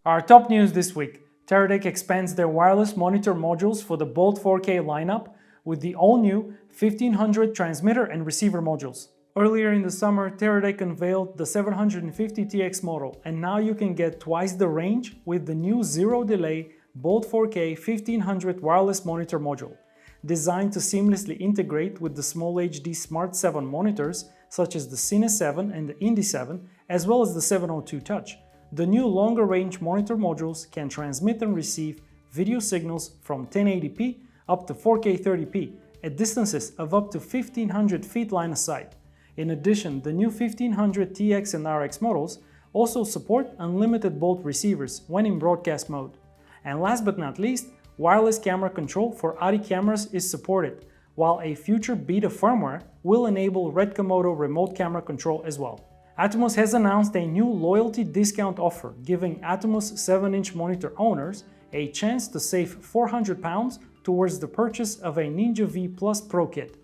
Our top news this week: Teradek expands their wireless monitor modules for the Bolt 4K lineup with the all-new 1500 transmitter and receiver modules. Earlier in the summer, Teradek unveiled the 750TX model, and now you can get twice the range with the new zero-delay Bolt 4K 1500 wireless monitor module. Designed to seamlessly integrate with the Small HD Smart 7 monitors, such as the Cine 7 and the Indy 7, as well as the 702 Touch. The new longer-range monitor modules can transmit and receive video signals from 1080p up to 4K 30p at distances of up to 1500 feet line of sight. In addition, the new 1500 TX and RX models also support unlimited Bolt receivers when in broadcast mode. And last but not least, wireless camera control for ARRI cameras is supported, while a future beta firmware will enable Red Komodo remote camera control as well. Atomos has announced a new loyalty discount offer, giving Atomos 7-inch monitor owners a chance to save £400 towards the purchase of a Ninja V Plus Pro Kit.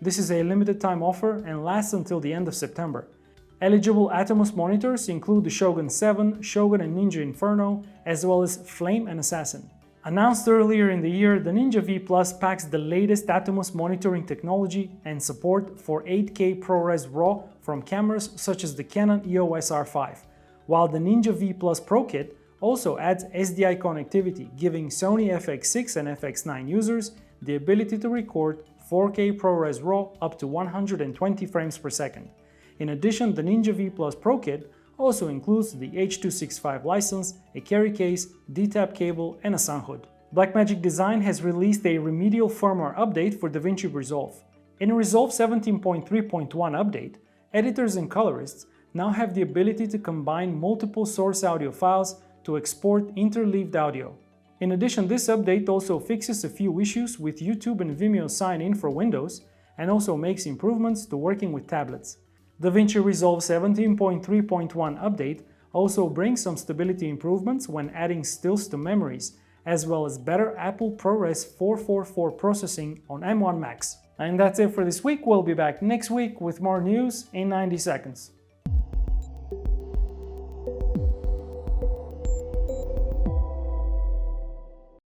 This is a limited time offer and lasts until the end of September. Eligible Atomos monitors include the Shogun 7, Shogun and Ninja Inferno, as well as Flame and Assassin. Announced earlier in the year, the Ninja V Plus packs the latest Atomos monitoring technology and support for 8K ProRes RAW from cameras such as the Canon EOS R5, while the Ninja V Plus Pro Kit also adds SDI connectivity, giving Sony FX6 and FX9 users the ability to record 4K ProRes RAW up to 120 frames per second. In addition, the Ninja V Plus Pro Kit also includes the H.265 license, a carry case, D-tap cable, and a sun hood. Blackmagic Design has released a remedial firmware update for DaVinci Resolve. In a Resolve 17.3.1 update, editors and colorists now have the ability to combine multiple source audio files to export interleaved audio. In addition, this update also fixes a few issues with YouTube and Vimeo sign-in for Windows, and also makes improvements to working with tablets. DaVinci Resolve 17.3.1 update also brings some stability improvements when adding stills to memories, as well as better Apple ProRes 444 processing on M1 Max. And that's it for this week. We'll be back next week with more news in 90 seconds.